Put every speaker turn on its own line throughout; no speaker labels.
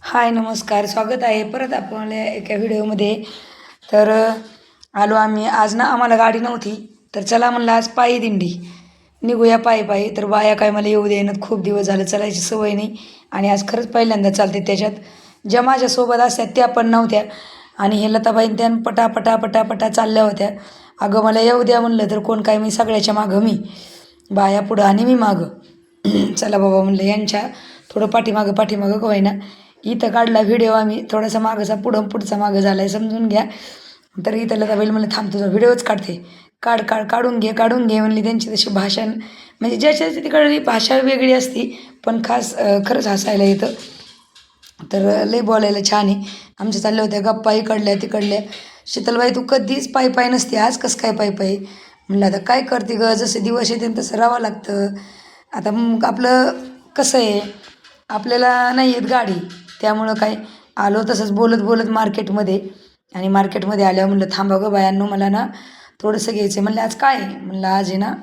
हाय नमस्कार, स्वागत आहे परत आपल्या एका व्हिडिओमध्ये. तर आलो आम्ही आज ना. आम्हाला गाडी नव्हती तर चला म्हणलं आज पायी दिंडी निघूया पायी पायी. तर बाया काय मला येऊ देईनात, खूप दिवस झालं चालायची सवय नाही आणि आज खरंच पहिल्यांदा चालते. त्याच्यात ज्या माझ्यासोबत असतात त्या पण नव्हत्या आणि हे लताबाईन त्या पटापटा पटापटा चालल्या होत्या. अगं मला येऊ द्या म्हणलं तर कोण काय, मी सगळ्याच्या मागं, मी बाया पुढं आणि मी मागं. चला बाबा म्हणलं यांच्या थोडं पाठीमागं पाठीमागं का ना. इथं काढला व्हिडिओ आम्ही, थोडासा मागचा पुढचा मागं झाला आहे समजून घ्या. तर इथं लताबाई म्हणलं थांब तुझा व्हिडिओच काढते, काढून घे म्हणली. त्यांची तशी भाषा म्हणजे ज्याच्या तिकडली भाषा वेगळी असती पण खास खरंच हसायला येतं. तर लय बोलायला छान आहे. आमच्या चालल्या होत्या गप्पा इकडल्या तिकडल्या. शीतलबाई तू कधीच पायी पायी नसते, आज कसं काय पायी पायी? म्हणलं आता काय करते ग, जसे दिवस येते तसं राहावं लागतं. आता मग आपलं कसं आहे, आपल्याला नाही येत गाडी, त्यामुळं काय आलो तसंच बोलत बोलत मार्केटमध्ये. आणि मार्केटमध्ये आल्यावर म्हणलं थांबा गं बायांनो, मला ना थोडंसं घ्यायचं आहे. म्हणलं आज काय आहे? म्हणलं आज आहे ना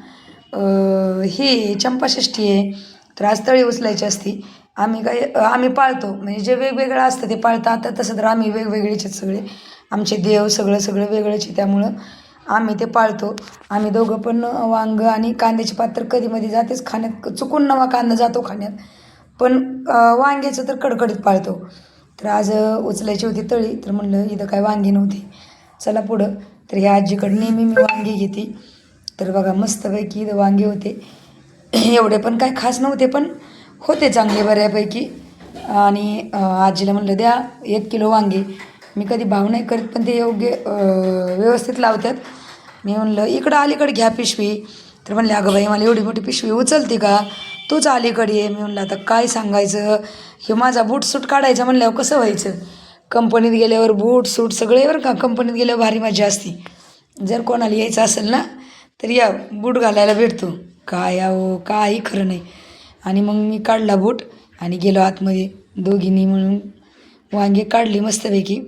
हे चंपाषष्ठी आहे, तर आज तळी उचलायची असती. आम्ही पाळतो म्हणजे जे वेगवेगळं असतं ते पाळतं. आता तसं तर आम्ही वेगवेगळेच आहेत सगळे, आमचे देव सगळं सगळं वेगळंच आहे, त्यामुळं आम्ही ते पाळतो. आम्ही दोघं पण वांगं आणि कांद्याची पात्र कधीमध्ये जातेच खाण्यात, चुकून नवा कांदा जातो खाण्यात, पण वांग्याचं तर कडकडीत पाळतो. तर आज उचलायची होती तळी, तर म्हणलं इथं काय वांगी नव्हती, चला पुढं. तर ह्या आजीकडे नेहमी मी वांगी घेते. तर बघा मस्तपैकी इथं वांगे होते. एवढे पण काय खास नव्हते पण होते चांगले बऱ्यापैकी. आणि आजीला म्हणलं द्या 1 किलो वांगे. मी कधी भाव नाही करत पण ते योग्य व्यवस्थित लावतात. मी म्हणलं इकडं अलीकडे घ्या पिशवी. तर म्हणले अगं बाई मला एवढी मोठी पिशवी उचलते का, तूच अलीकडे ये. मी म्हणलं आता काय सांगायचं, हे माझा बूट सूट काढायचा म्हणल्यावर कसं व्हायचं. कंपनीत गेल्यावर बूट सूट सगळे बरं का, कंपनीत गेल्यावर भारी मजा असते. जर कोणाला यायचं असेल ना तर या, बूट घालायला भेटतो. काय अहो काही खरं नाही. आणि मग मी काढला बूट आणि गेलो आतमध्ये, दोघींनी म्हणून वांगी काढली मस्तपैकी.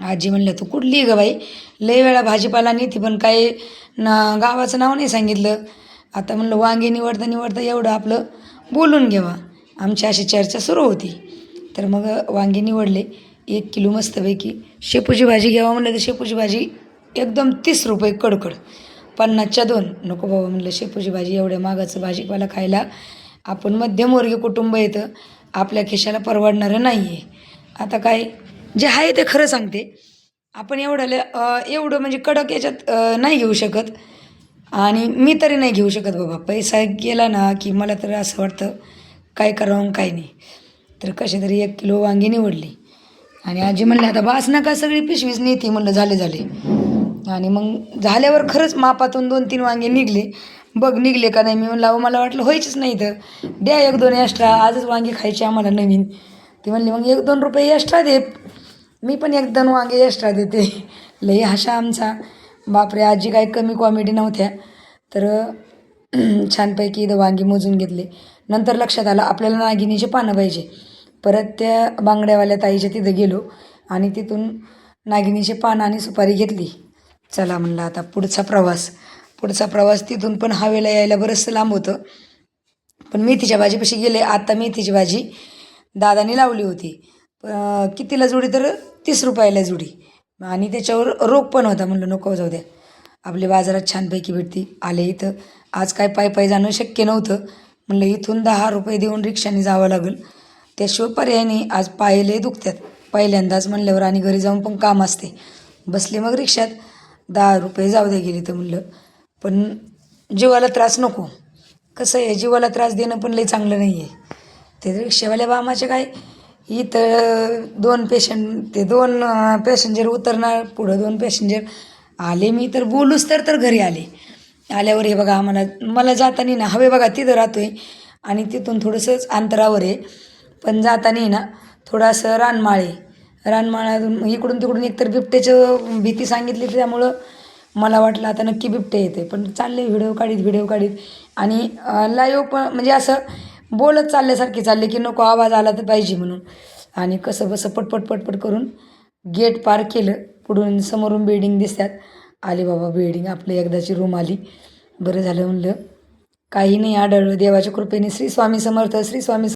आजी म्हणलं तू कुठली ग बाई, लय वेळा भाजीपाला नेती पण काय गावाचं नाव नाही सांगितलं. आता म्हणलं वांगे निवडता निवडता एवढं आपलं बोलून घ्यावा, आमची अशी चर्चा सुरू होती. तर मग वांगे निवडले 1 किलो मस्तपैकी. शेपूची भाजी घ्यावा म्हणलं तर शेपूची भाजी एकदम 30 रुपये कडकड, 50च्या 2. नको बाबा म्हणलं शेपूची भाजी, एवढ्या मागाचं भाजीपाला खायला आपण मध्यमवर्गीय कुटुंब येतं, आपल्या खिशाला परवडणारं नाही आहे. आता काय जे आहे ते खरं सांगते. आपण एवढं म्हणजे कडक याच्यात नाही घेऊ शकत आणि मी तरी नाही घेऊ शकत बाबा. पैसा गेला ना की मला तर असं वाटतं काय करावं काय नाही. तर कसे तरी 1 किलो वांगी निवडली आणि आजी म्हणले आता बास नका सगळी पिशवीच नेती. म्हणलं झाले. आणि मग झाल्यावर खरंच मापातून 2-3 वांगे निघले. बघ निघले का नाही. मी म्हणलं अहो मला वाटलं व्हायचीच नाही, तर द्या 1-2 एक्स्ट्रा, आजच वांगे खायचे आम्हाला नवीन. ते म्हणले मग 1-2 रुपये एक्स्ट्रा दे. मी पण 1-2 वांगे एक्स्ट्रा देते. लई हशा आमचा, बापरे. आजी काही कमी कॉमेडी नव्हत्या. तर छानपैकी इथं वांगी मोजून घेतले. नंतर लक्षात आलं आपल्याला नागिनीचे पानं पाहिजे. परत त्या बांगड्यावाल्या ताईच्या तिथं गेलो आणि तिथून नागिनीचे पानं आणि सुपारी घेतली. चला म्हणलं आता पुढचा प्रवास तिथून पण हवेला यायला बरंचसं लांब होतं. पण मेथीच्या भाजीपाशी गेले. आता मेथीची भाजी दादानी लावली होती. कितीला जुडी तर 30 रुपयाला जुडी आणि त्याच्यावर रोख पण होता. म्हणलं नको जाऊ द्या, आपल्या बाजारात छानपैकी भेटती. आले इथं, आज काय पायी जाणं शक्य नव्हतं. म्हणलं इथून 10 रुपये देऊन रिक्षाने जावं लागेल, त्याशिवाय पर्याय नाही. आज पाय लय दुखतात पहिल्यांदाच म्हणल्यावर आणि घरी जाऊन पण काम असते. बसले मग रिक्षात, 10 रुपये जाऊ द्या गेले तर म्हणलं. पण जीवाला त्रास नको. कसं आहे जीवाला त्रास देणं पण लई चांगलं नाही आहे. ते रिक्षावाल्या बामाचे काय, इथं 2 पॅसेंजर उतरणार, पुढं 2 पॅसेंजर आले. मी तर बोलूच तर घरी आले. आल्यावर हे बघा मला जाताना ना हवे बघा तिथं राहतोय आणि तिथून थोडंसंच अंतरावर आहे. पण जाताना ना थोडं असं रानमाळातून इकडून तिकडून एकतर बिबट्याचं भीती सांगितली, त्यामुळं मला वाटलं आता नक्की बिबटे येते. पण चालले व्हिडिओ काढीत आणि लाईव्ह पण म्हणजे असं बोलत चालले की नको आवाज आला तर पाहिजे म्हणून. आणि कसं बसं पटपट करून गेट पार केलं. पुढून समोरून बिल्डिंग दिसतात. आली बाबा बिल्डिंग, आपली एकदाची रूम आली. बरं झालं म्हणलं, काही नाही आढळलं देवाच्या कृपेने. श्री स्वामी समर्थ, श्री स्वामी